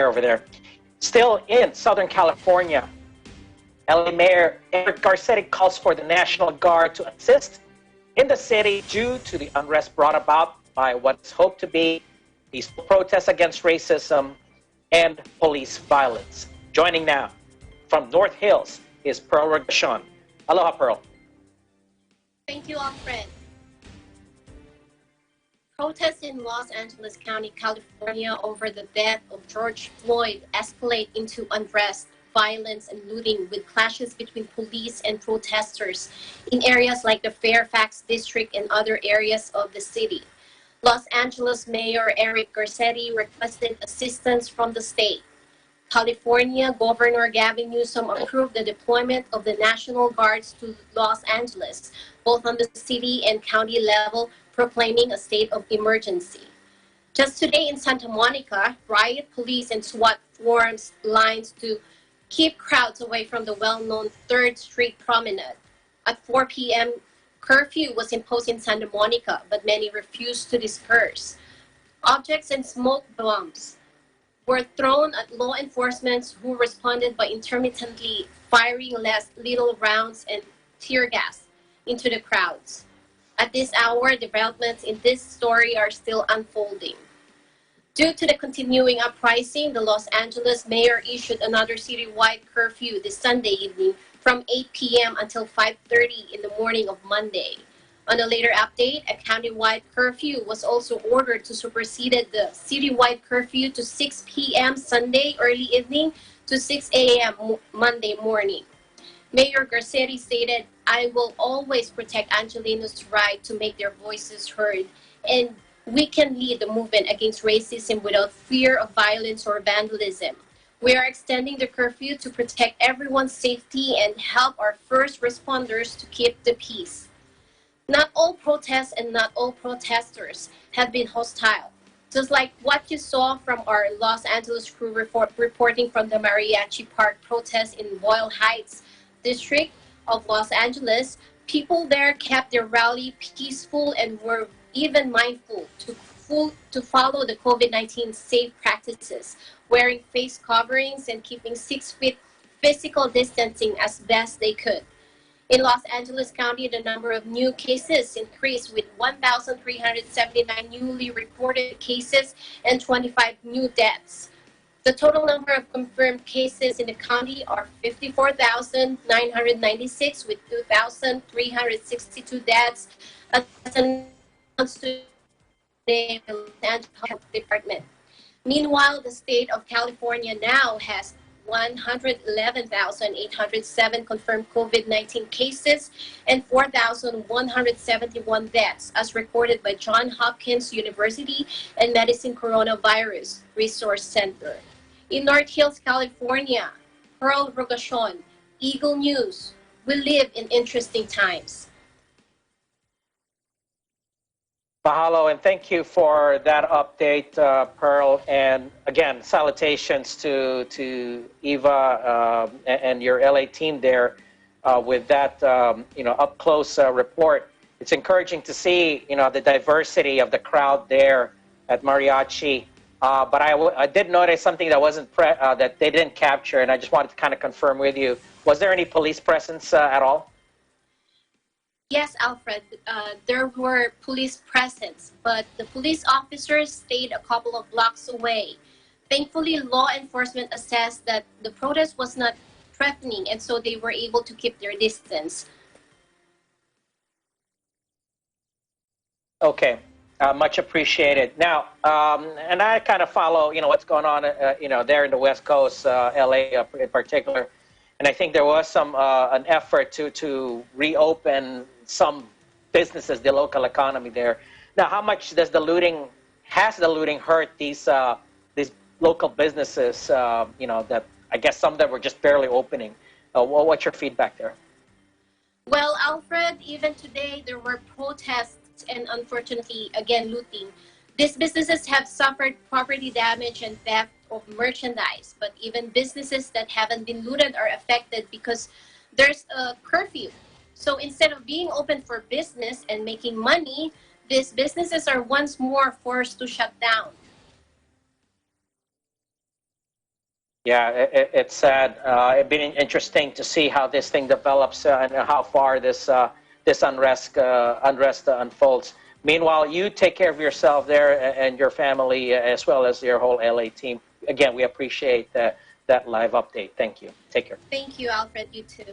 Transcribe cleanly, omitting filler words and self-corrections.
over there. Still in Southern California, LA Mayor Eric Garcetti calls for the National Guard to assist in the city due to the unrest brought about by what's hoped to be peaceful protests against racism and police violence. Joining now from North Hills is Pearl Regashon. Aloha, Pearl. Thank you, Alfred. Protests in Los Angeles County, California over the death of George Floyd escalate into unrest, violence, and looting with clashes between police and protesters in areas like the Fairfax district and other areas of the city. Los Angeles Mayor Eric Garcetti requested assistance from the state. California Governor Gavin Newsom approved the deployment of the National Guards to Los Angeles, both on the city and county level, proclaiming a state of emergency. Just today in Santa Monica, riot police and SWAT formed lines to keep crowds away from the well-known 3rd Street Promenade. At 4 p.m., curfew was imposed in Santa Monica, but many refused to disperse. Objects and smoke bombs were thrown at law enforcement, who responded by intermittently firing little rounds and tear gas into the crowds. At this hour, developments in this story are still unfolding. Due to the continuing uprising, the Los Angeles mayor issued another citywide curfew this Sunday evening from 8 p.m. until 5:30 in the morning of Monday. On a later update, a countywide curfew was also ordered to supersede the citywide curfew to 6 p.m. Sunday early evening to 6 a.m. Monday morning. Mayor Garcetti stated, "I will always protect Angelenos' right to make their voices heard, and we can lead the movement against racism without fear of violence or vandalism. We are extending the curfew to protect everyone's safety and help our first responders to keep the peace." Not all protests and not all protesters have been hostile. Just like what you saw from our Los Angeles crew reporting from the Mariachi Park protest in Boyle Heights district of Los Angeles, people there kept their rally peaceful and were even mindful to follow the COVID-19 safe practices, wearing face coverings and keeping 6 feet physical distancing as best they could. In Los Angeles County, the number of new cases increased with 1,379 newly reported cases and 25 new deaths. The total number of confirmed cases in the county are 54,996 with 2,362 deaths, as announced today by the Los Angeles Health Department. Meanwhile, the state of California now has 111,807 confirmed COVID-19 cases and 4,171 deaths, as recorded by Johns Hopkins University and Medicine Coronavirus Resource Center. In North Hills, California, Pearl Regashon, Eagle News. We live in interesting times. Mahalo, and thank you for that update, Pearl. And again, salutations to Eva and your LA team there with that up close report. It's encouraging to see the diversity of the crowd there at Mariachi. But I did notice something that wasn't that they didn't capture, and I just wanted to kind of confirm with you. Was there any police presence at all? Yes, Alfred, there were police presence, but the police officers stayed a couple of blocks away. Thankfully, law enforcement assessed that the protest was not threatening, and so they were able to keep their distance. Okay, much appreciated. Now, and I kind of follow, what's going on, there in the West Coast, LA in particular. And I think there was an effort to reopen some businesses, the local economy there. Now, how much has the looting hurt these local businesses? That I guess some of them were just barely opening. What's your feedback there? Well, Alfred, even today there were protests and unfortunately, again, looting. These businesses have suffered property damage and theft of merchandise, but even businesses that haven't been looted are affected because there's a curfew. So instead of being open for business and making money, these businesses are once more forced to shut down. Yeah, it's sad. It's been interesting to see how this thing develops and how far this unrest unfolds. Meanwhile, you take care of yourself there and your family as well as your whole LA team. Again, we appreciate that live update. Thank you. Take care. Thank you, Alfred. You too.